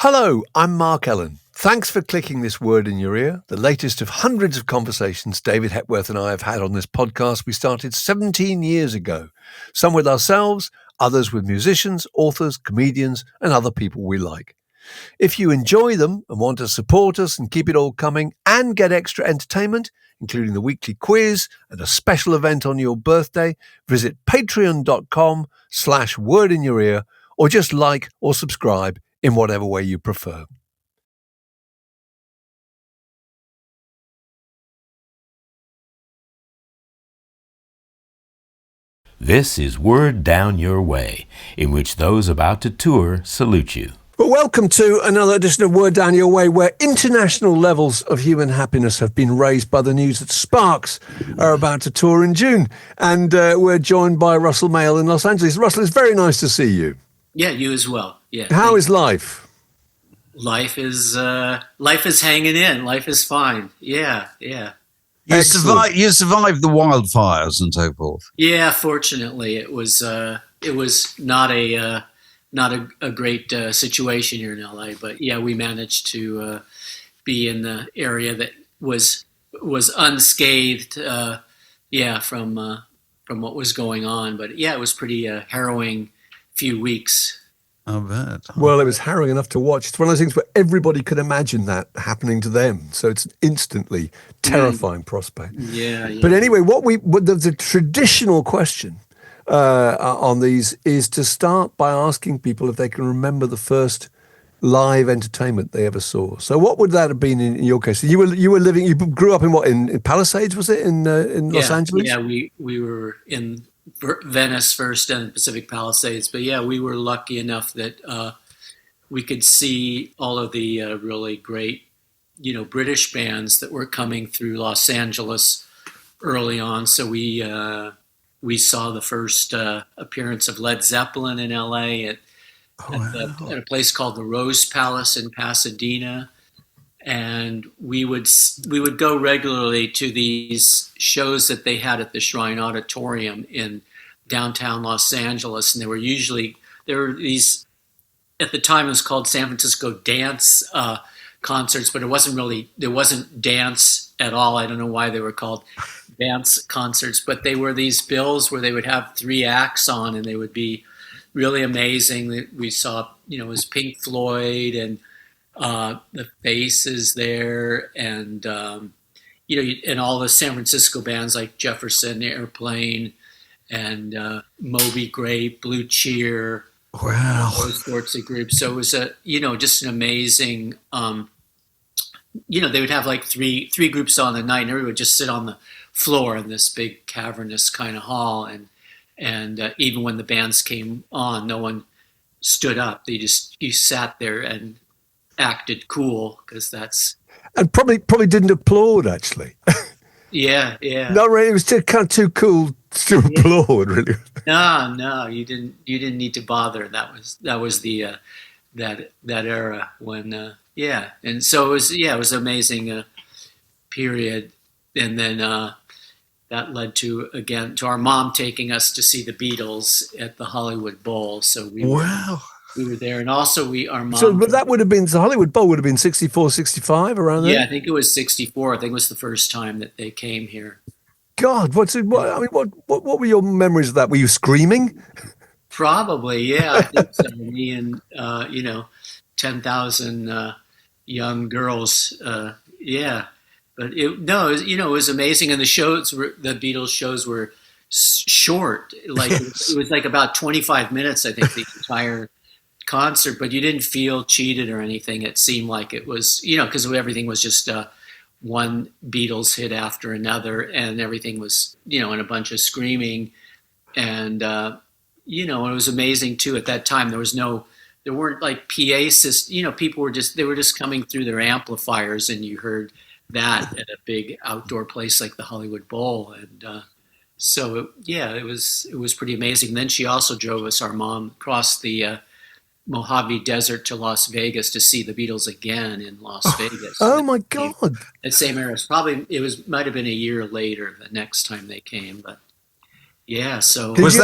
Hello, I'm Mark Ellen. Thanks for clicking this word in your ear, the latest of hundreds of conversations David Hepworth and I have had on this podcast we started 17 years ago, some with ourselves, others with musicians, authors, comedians, and other people we like. If you enjoy them and want to support us and keep it all coming and get extra entertainment, including the weekly quiz and a special event on your birthday, visit patreon.com/word in your ear or just like or subscribe in whatever way you prefer. This is Word Down Your Way, in which those about to tour salute you. Well, welcome to another edition of Word Down Your Way, where international levels of human happiness have been raised by the news that Sparks are about to tour in June. And we're joined by Russell Mael in Los Angeles. Russell, it's very nice to see you. Yeah, you as well. Yeah. How is life? Life is hanging in. Life is fine. Yeah. You survived the wildfires and so forth. Yeah, fortunately, it was not a great situation here in LA, but yeah, we managed to be in the area that was unscathed. From what was going on, but yeah, it was pretty harrowing few weeks. I bet. Well, it was harrowing enough to watch. It's one of those things where everybody could imagine that happening to them. So it's an instantly terrifying prospect. Yeah. But anyway, the traditional question on these is to start by asking people if they can remember the first live entertainment they ever saw. So what would that have been in your case? You grew up in Palisades, was it, in Los Angeles? Yeah, we were in Venice first and Pacific Palisades, but yeah, we were lucky enough that we could see all of the really great, British bands that were coming through Los Angeles early on. So we saw the first appearance of Led Zeppelin in LA at a place called the Rose Palace in Pasadena. And we would go regularly to these shows that they had at the Shrine Auditorium in downtown Los Angeles, and there were these, at the time it was called San Francisco Dance concerts, but there wasn't dance at all. I don't know why they were called dance concerts, but they were these bills where they would have 3 acts on, and they would be really amazing. We saw, it was Pink Floyd and the Faces there, and and all the San Francisco bands like Jefferson Airplane and Moby Grape, Blue Cheer. Wow, those sorts of groups. So it was just an amazing. They would have like three groups on the night, and everyone would just sit on the floor in this big cavernous kind of hall, and even when the bands came on, no one stood up. You sat there and acted cool, because that's, and probably didn't applaud actually. Yeah. Not really. It was kind of too cool to applaud, really. No, you didn't need to bother. That was the that era when and so it was an amazing period, and then that led to our mom taking us to see the Beatles at the Hollywood Bowl. So we were there, and also our mom. So, but that would have been, the Hollywood Bowl would have been 64, 65, around there? Yeah, I think it was 64. I think it was the first time that they came here. God, what were your memories of that? Were you screaming? Probably, yeah. I think so. Me and 10,000 young girls. But it was amazing, and the Beatles shows were short. Like it was like about 25 minutes, I think, the entire concert, but you didn't feel cheated or anything. It seemed like it was, because everything was just one Beatles hit after another, and everything was, and a bunch of screaming, and it was amazing too. At that time, there weren't like PA systems. People were just coming through their amplifiers, and you heard that at a big outdoor place like the Hollywood Bowl, and so it was pretty amazing. Then she also drove us, our mom, across the Mojave Desert to Las Vegas to see the Beatles again in Las Vegas. Oh my God! That same era. Might have been a year later the next time they came, but yeah. So did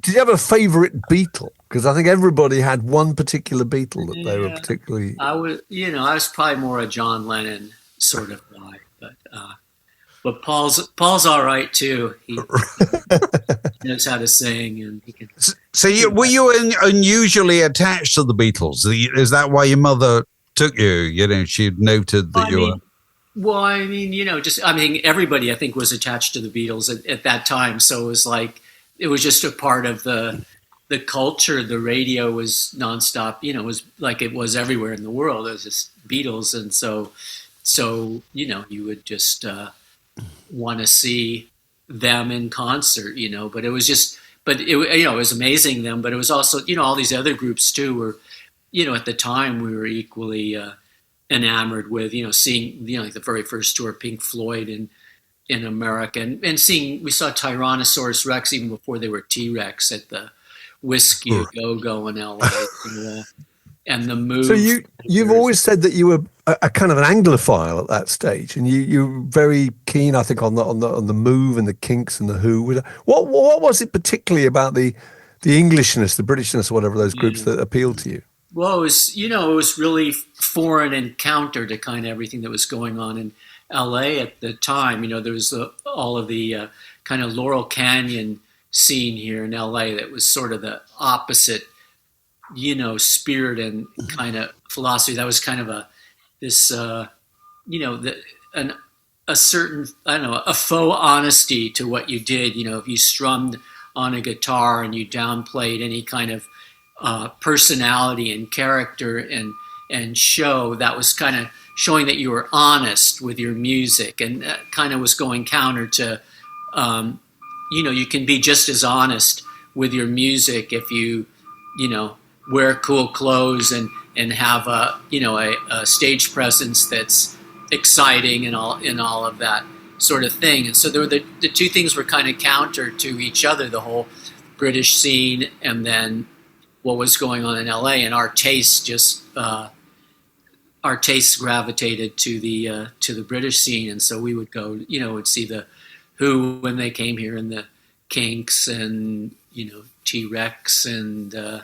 you have a favorite Beatle? Because I think everybody had one particular Beatle that they were Yeah, particularly. I was probably more a John Lennon sort of guy, but Paul's all right too. He knows how to sing, and he can. So were you unusually attached to the Beatles? Is that why your mother took you? You know, she noted that you were. Well, I mean, everybody I think was attached to the Beatles at that time. So it was just a part of the culture. The radio was nonstop. You know, it was like it was everywhere in the world. It was just Beatles, and so you would just want to see them in concert. But it was just, it was amazing them. But it was also all these other groups too were, at the time we were equally enamored with seeing like the very first tour, Pink Floyd in America, and we saw Tyrannosaurus Rex even before they were T-Rex at the Whiskey A Go-Go in LA, and the Move. So you've always said that you were a kind of an Anglophile at that stage, and you were very keen, I think, on the Move and the Kinks and the Who. What was it particularly about the Englishness, the Britishness, whatever those groups that appealed to you? Well, it was really foreign and counter to kind of everything that was going on in LA at the time. There was all of the kind of Laurel Canyon scene here in LA that was sort of the opposite, spirit and kind of philosophy. That was kind of a certain, I don't know, a faux honesty to what you did. If you strummed on a guitar and you downplayed any kind of personality and character and show, that was kind of showing that you were honest with your music, and that kind of was going counter to you can be just as honest with your music if you wear cool clothes and have a stage presence that's exciting and all of that sort of thing. And so there were the two things were kind of counter to each other, the whole British scene and then what was going on in LA, and our tastes gravitated to the British scene, and so we would go, would see the Who when they came here, and the Kinks, and T-Rex, and the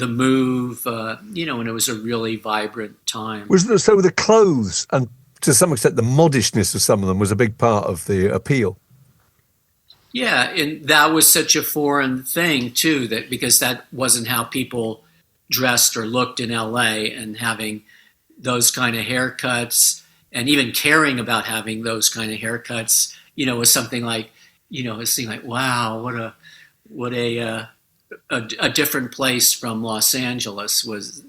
Move, and it was a really vibrant time. So the clothes and to some extent the modishness of some of them was a big part of the appeal. Yeah, and that was such a foreign thing too, because that wasn't how people dressed or looked in LA, and having those kind of haircuts and even caring about having those kind of haircuts, was something like, it seemed like, wow, what a different place from Los Angeles was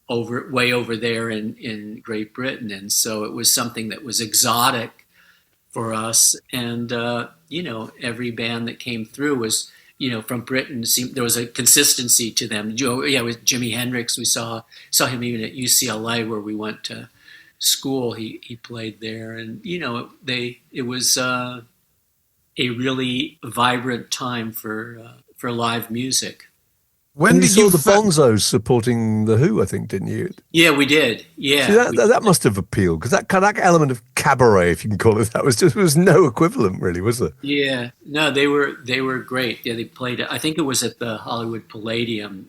way over there in Great Britain. And so it was something that was exotic for us. And, every band that came through was, from Britain, there was a consistency to them. With Jimi Hendrix, we saw him even at UCLA where we went to school. He played there, and it was a really vibrant time for live music. When did you saw the Bonzos supporting the Who, I think, didn't you? Yeah, we did. Yeah, see, that must have appealed, because that element of cabaret, if you can call it that, was no equivalent, really, was there? Yeah, no, they were great. Yeah, they played. I think it was at the Hollywood Palladium.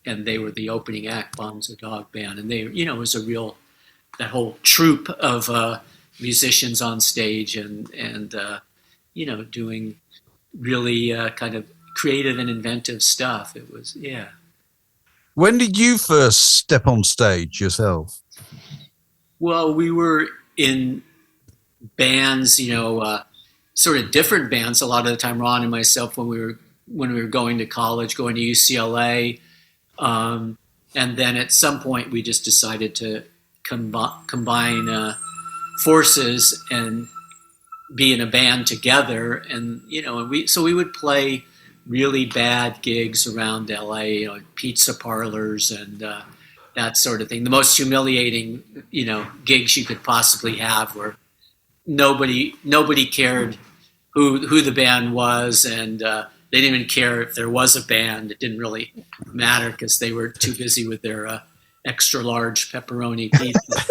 And they were the opening act, Bonzo Dog Band, and they, it was that whole troupe of musicians on stage, and doing really kind of creative and inventive stuff. It was, yeah. When did you first step on stage yourself? Well, we were in bands, sort of different bands a lot of the time, Ron and myself, when we were going to college, going to UCLA. And then at some point we just decided to combine forces and be in a band together. And, we would play really bad gigs around LA, pizza parlors and that sort of thing. The most humiliating, gigs you could possibly have, where nobody cared who the band was, and they didn't even care if there was a band. It didn't really matter because they were too busy with their extra large pepperoni pizza.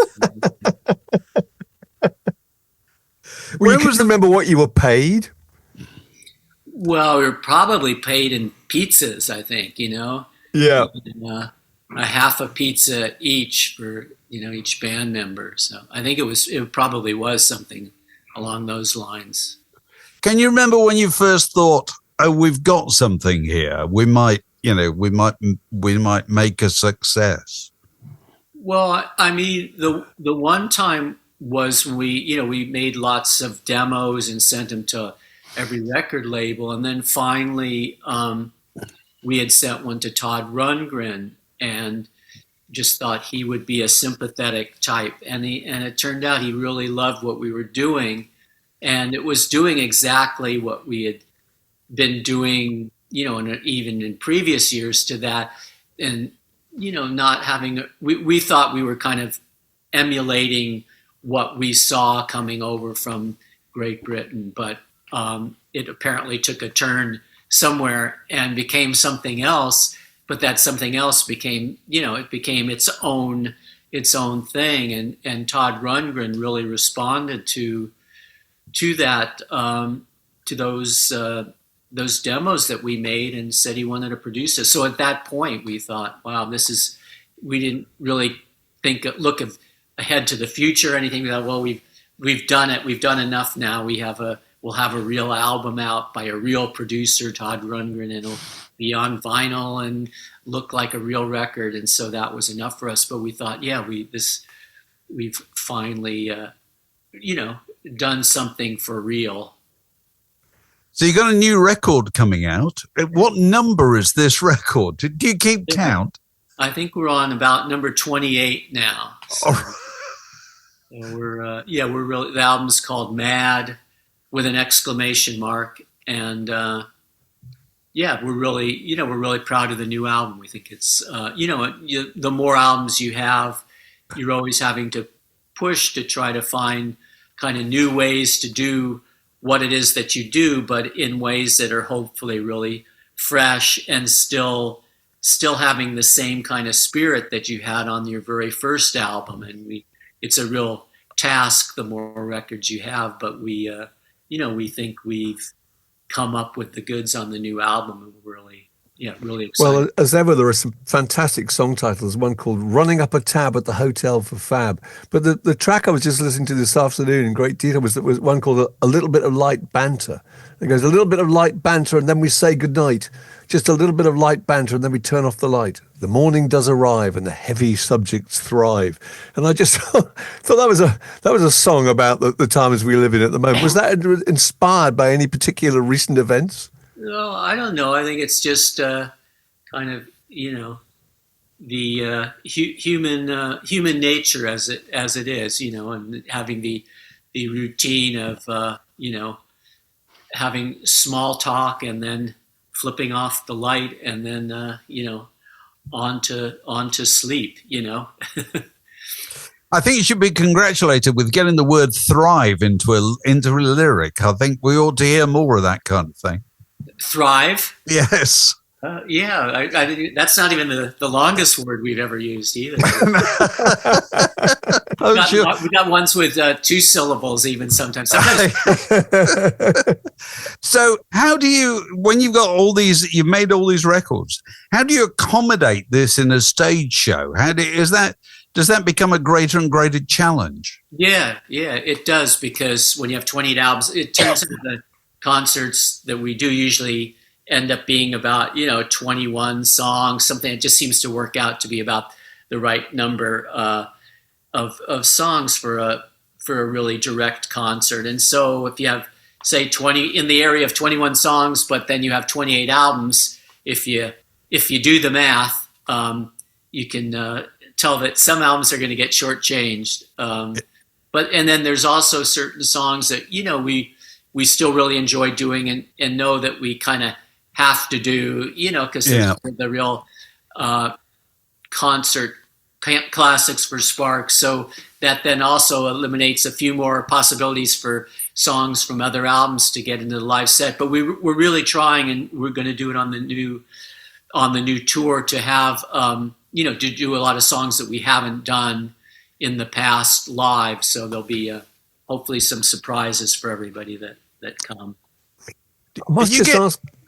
Well, you can remember what you were paid? Well, we were probably paid in pizzas, I think, you know. Yeah. And, a half a pizza each for, you know, each band member. So I think it probably was something along those lines. Can you remember when you first thought, "Oh, we've got something here. We might make a success"? Well, I mean, the one time was we made lots of demos and sent them to every record label, and then finally we had sent one to Todd Rundgren and just thought he would be a sympathetic type, and it turned out he really loved what we were doing, and it was doing exactly what we had been doing, you know, even in previous years to that, and you know, not having we thought we were kind of emulating what we saw coming over from Great Britain, but it apparently took a turn somewhere and became something else. But that something else became, you know, it became its own thing, and Todd Rundgren really responded to that, to those demos that we made, and said he wanted to produce it. So at that point, we thought, wow, we didn't really look ahead to the future or anything. We thought, well, we've done it. We've done enough now. We'll have a real album out by a real producer, Todd Rundgren, and it'll be on vinyl and look like a real record. And so that was enough for us. But we thought, yeah, we've finally, done something for real. So you got a new record coming out. What number is this record? Do you keep count? I think we're on about number 28 now. So, we're really, the album's called Mad with an exclamation mark. And, we're really proud of the new album. We think it's, the more albums you have, you're always having to push to try to find kind of new ways to do what it is that you do, but in ways that are hopefully really fresh and still having the same kind of spirit that you had on your very first album. And it's a real task the more records you have, but we think we've come up with the goods on the new album, and we're really excited. Well, as ever, there are some fantastic song titles. One called "Running Up a Tab at the Hotel for Fab." But the track I was just listening to this afternoon in great detail was one called "A Little Bit of Light Banter." It goes, a little bit of light banter, and then we say goodnight. Just a little bit of light banter, and then we turn off the light. The morning does arrive, and the heavy subjects thrive. And I just thought that was a song about the times we live in at the moment. Was that inspired by any particular recent events? No, I don't know. I think it's just kind of, the human nature as it is, and having the routine of having small talk and then flipping off the light and then on to sleep. I think you should be congratulated with getting the word "thrive" into a lyric. I think we ought to hear more of that kind of thing. Thrive? Yes. I that's not even the longest word we've ever used either. We got ones with 2 syllables even sometimes. So how do you, when you've made all these records, how do you accommodate this in a stage show? Does that become a greater and greater challenge? Yeah, it does, because when you have 28 albums, it turns into the concerts that we do usually end up being about 21 songs, something that just seems to work out to be about the right number of songs for a really direct concert. And so if you have, say, 20 in the area of 21 songs, but then you have 28 albums, if you do the math, you can tell that some albums are going to get shortchanged. And then there's also certain songs that we still really enjoy doing and know that we kind of have to do, because the real concert classics for Sparks. So that then also eliminates a few more possibilities for songs from other albums to get into the live set. But we're really trying, and we're going to do it on the new tour, to have to do a lot of songs that we haven't done in the past live. So there'll be hopefully some surprises for everybody that come. I must You just get-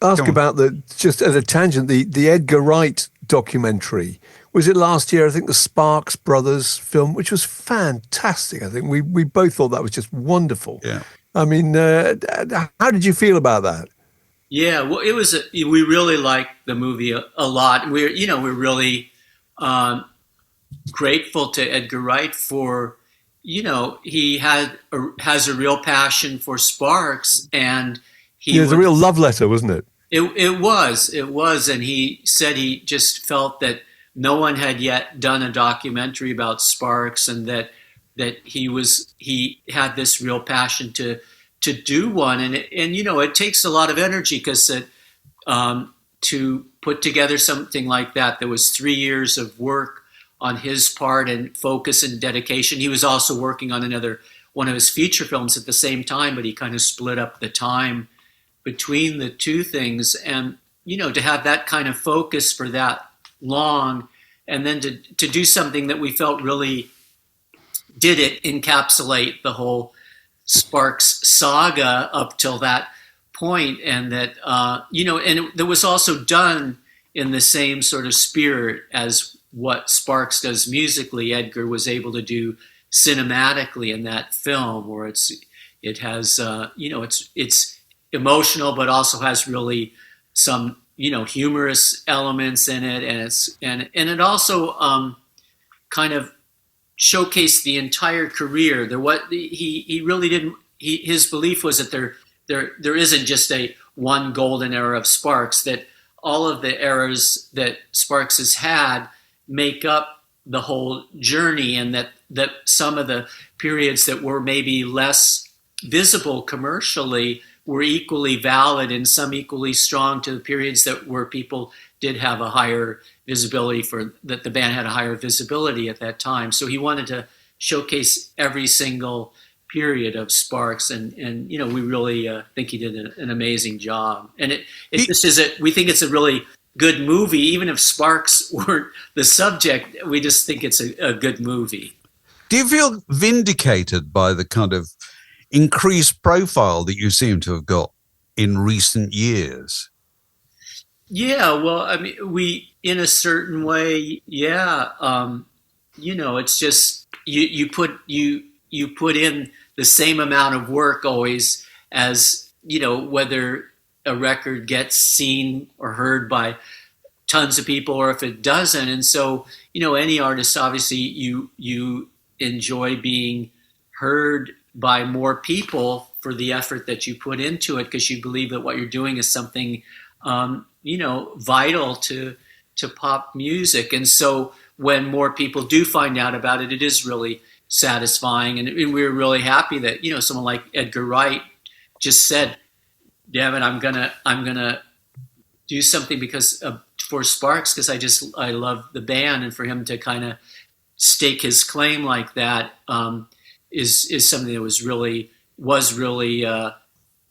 ask Go on. about just as a tangent, the Edgar Wright documentary. Was it last year? I think the Sparks brothers film, which was fantastic. I think we both thought that was just wonderful. Yeah. I mean, how did you feel about that? Yeah, well, we really liked the movie a lot. We're really grateful to Edgar Wright for, he has a real passion for Sparks, and It was a real love letter, wasn't it? It was, and he said he just felt that no one had yet done a documentary about Sparks, and that he had this real passion to do one, and it takes a lot of energy because to put together something like that was 3 years of work on his part and focus and dedication. He was also working on one of his feature films at the same time, but he kind of split up the time between the two things, and to have that kind of focus for that long, and then to do something that we felt really did encapsulate the whole Sparks saga up till that point, and that and that was also done in the same sort of spirit as what Sparks does musically. Edgar was able to do cinematically in that film, where it has it's emotional, but also has really some humorous elements in it, and it also kind of showcased the entire career. He really didn't. His belief was that there isn't just one golden era of Sparks. That all of the eras that Sparks has had make up the whole journey, and that some of the periods that were maybe less visible commercially were equally valid, and some equally strong to the periods where people did have a higher visibility, that the band had a higher visibility at that time. So he wanted to showcase every single period of Sparks, and we really think he did an amazing job. And we think it's a really good movie, even if Sparks weren't the subject. We just think it's a good movie. Do you feel vindicated by the kind of increased profile that you seem to have got in recent years? Yeah, well, I mean, we, in a certain way, yeah. It's just you put in the same amount of work always as whether a record gets seen or heard by tons of people or if it doesn't. And so any artist, obviously, you enjoy being heard by more people for the effort that you put into it, because you believe that what you're doing is something vital to pop music. And so when more people do find out about it, it is really satisfying. And we're really happy that someone like Edgar Wright just said, "Damn it, I'm gonna do something for Sparks, because I love the band." And for him to kind of stake his claim like that is something that was really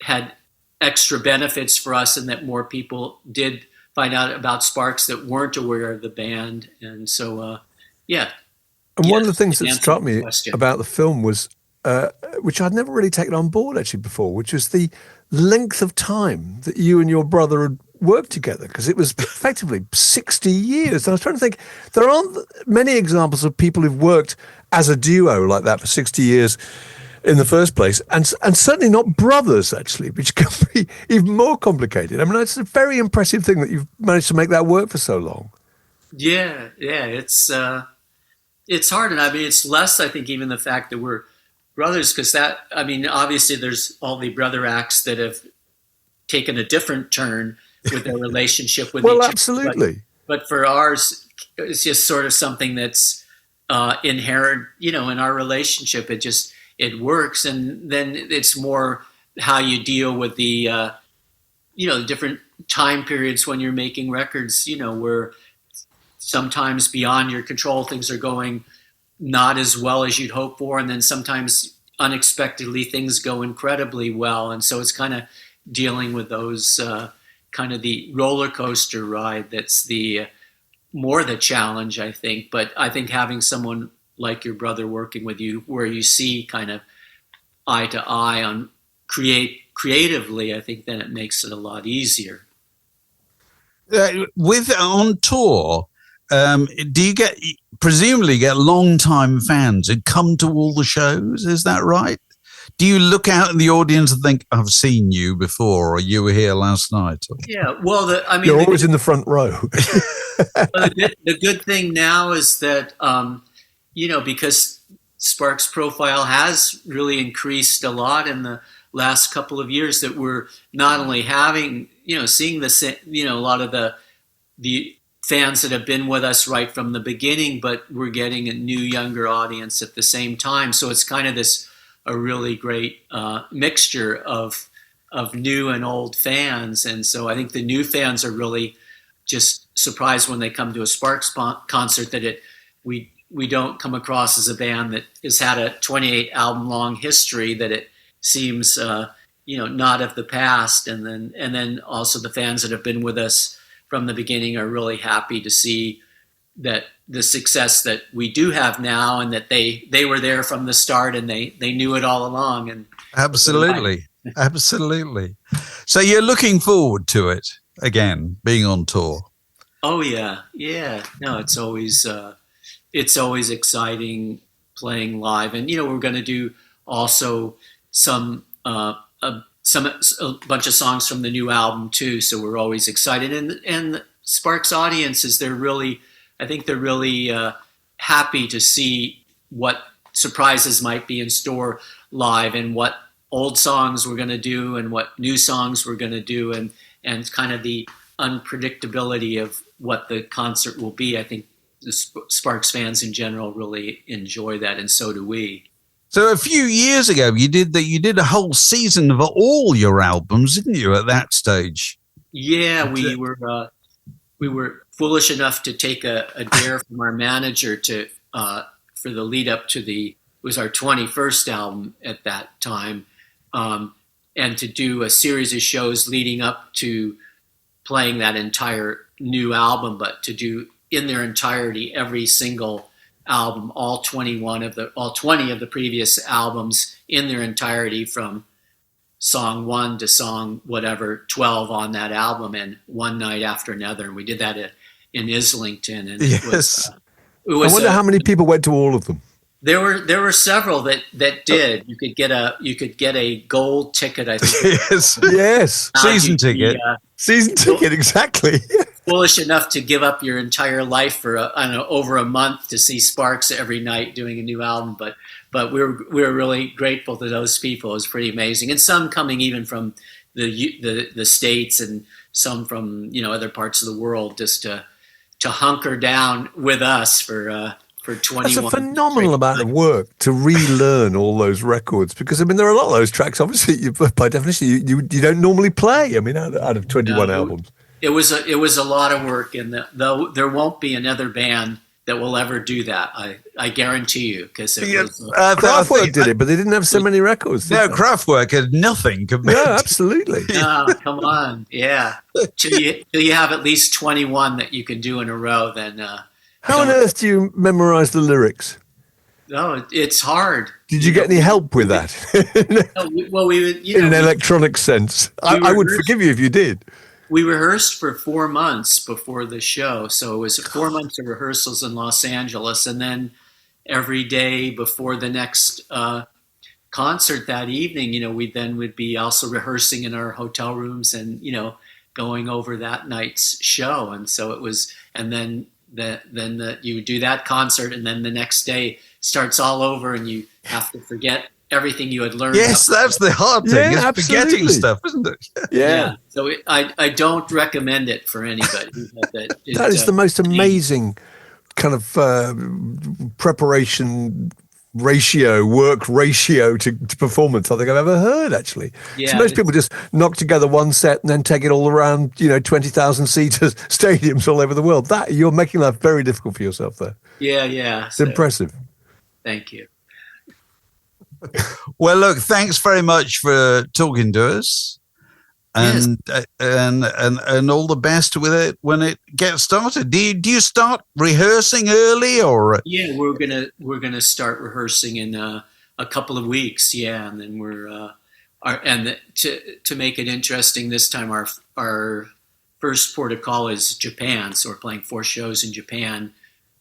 had extra benefits for us, and that more people did find out about Sparks that weren't aware of the band. And so, yeah. And one of the things that struck me question about the film was, which I'd never really taken on board actually before, which was the length of time that you and your brother had worked together, because it was effectively 60 years. And I was trying to think, there aren't many examples of people who've worked as a duo like that for 60 years in the first place, and certainly not brothers, actually, which can be even more complicated. I mean, it's a very impressive thing that you've managed to make that work for so long. Yeah, it's hard, and I mean, it's less, I think, even the fact that we're brothers, because obviously there's all the brother acts that have taken a different turn with their relationship with each other. Absolutely. But for ours, it's just sort of something that's inherent, in our relationship. It works, and then it's more how you deal with the different time periods when you're making records, where sometimes beyond your control, things are going not as well as you'd hope for, and then sometimes unexpectedly things go incredibly well. And so it's kind of dealing with those kind of the roller coaster ride that's the challenge, I think. But I think having someone like your brother working with you, where you see kind of eye to eye on creatively, I think then it makes it a lot easier. With on tour, do you presumably get long-time fans who come to all the shows? Is that right? Do you look out in the audience and think, "I've seen you before," or "You were here last night"? Yeah, well, you're always in the front row. The good thing now is that because Sparks' profile has really increased a lot in the last couple of years, that we're not only having seeing a lot of the fans that have been with us right from the beginning, but we're getting a new younger audience at the same time. So it's kind of a really great mixture of new and old fans. And so I think the new fans are really just surprised when they come to a Sparks concert that we don't come across as a band that has had a 28 album long history, that it seems not of the past. And then also the fans that have been with us from the beginning are really happy to see that the success that we do have now, and that they were there from the start, and they knew it all along. And absolutely. So you're looking forward to it again, being on tour? Oh yeah. No, it's always exciting playing live, and we're going to do also a bunch of songs from the new album too. So we're always excited, and the Sparks audiences, I think they're really happy to see what surprises might be in store live, and what old songs we're going to do and what new songs we're going to do, and kind of the unpredictability of what the concert will be. I think the Sparks fans in general really enjoy that, and so do we. So a few years ago, you did a whole season of all your albums, didn't you? At that stage, yeah, we were foolish enough to take a dare from our manager for the lead up to it was our 21st album at that time, and to do a series of shows leading up to playing that entire new album, but to do in their entirety every single album, all 20 of the previous albums in their entirety, from song 1 to song 12 on that album, and one night after another. And we did that in Islington. And yes. I wonder how many people went to all of them. There were several that did. You could get a gold ticket, I think. yes. Season ticket. Season ticket, exactly. Foolish enough to give up your entire life for over a month to see Sparks every night doing a new album, but we were really grateful to those people. It was pretty amazing, and some coming even from the States, and some from other parts of the world, just to hunker down with us for 21. That's a phenomenal amount of work to relearn all those records, because there are a lot of those tracks. Obviously, by definition, you don't normally play. Out of 21 albums. It was a lot of work, and though there won't be another band that will ever do that. I guarantee you, because Kraftwerk did it, but they didn't have so many records. No, Kraftwerk had nothing compared. Yeah, absolutely. No, come on, yeah. Till you have at least 21 that you can do in a row, then. How on earth do you memorize the lyrics? No, it's hard. Did you get any help with that? Well, we would, in an electronic sense. I would forgive you if you did. We rehearsed for 4 months before the show. So it was 4 months of rehearsals in Los Angeles. And then every day before the next concert that evening, we then would be also rehearsing in our hotel rooms and, going over that night's show. And so it was, and then you do that concert, and then the next day starts all over, and you have to forget everything you had learned. Yes, that's the hard thing. Yeah, is forgetting stuff, isn't it? Yeah. So I don't recommend it for anybody. That is the most amazing kind of preparation work ratio to performance I think I've ever heard, actually. Yeah, so most people just knock together one set and then take it all around 20,000 seater stadiums all over the world. That you're making life very difficult for yourself there. Yeah It's impressive. Thank you. Well, look, thanks very much for talking to us, and all the best with it when it gets started. Do you start rehearsing early, or? Yeah, we're gonna start rehearsing in a couple of weeks. Yeah, and then we're To make it interesting, this time our first port of call is Japan, so we're playing 4 shows in Japan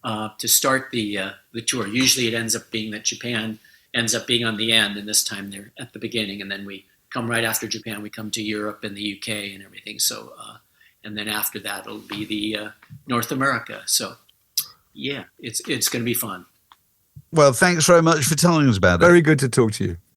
to start the tour. Usually, it ends up being that Japan ends up being on the end, and this time they're at the beginning, and then we come right after Japan. We come to Europe and the UK and everything. So, and then after that, it'll be the North America. So, yeah, it's going to be fun. Well, thanks very much for telling us about it. Very good to talk to you.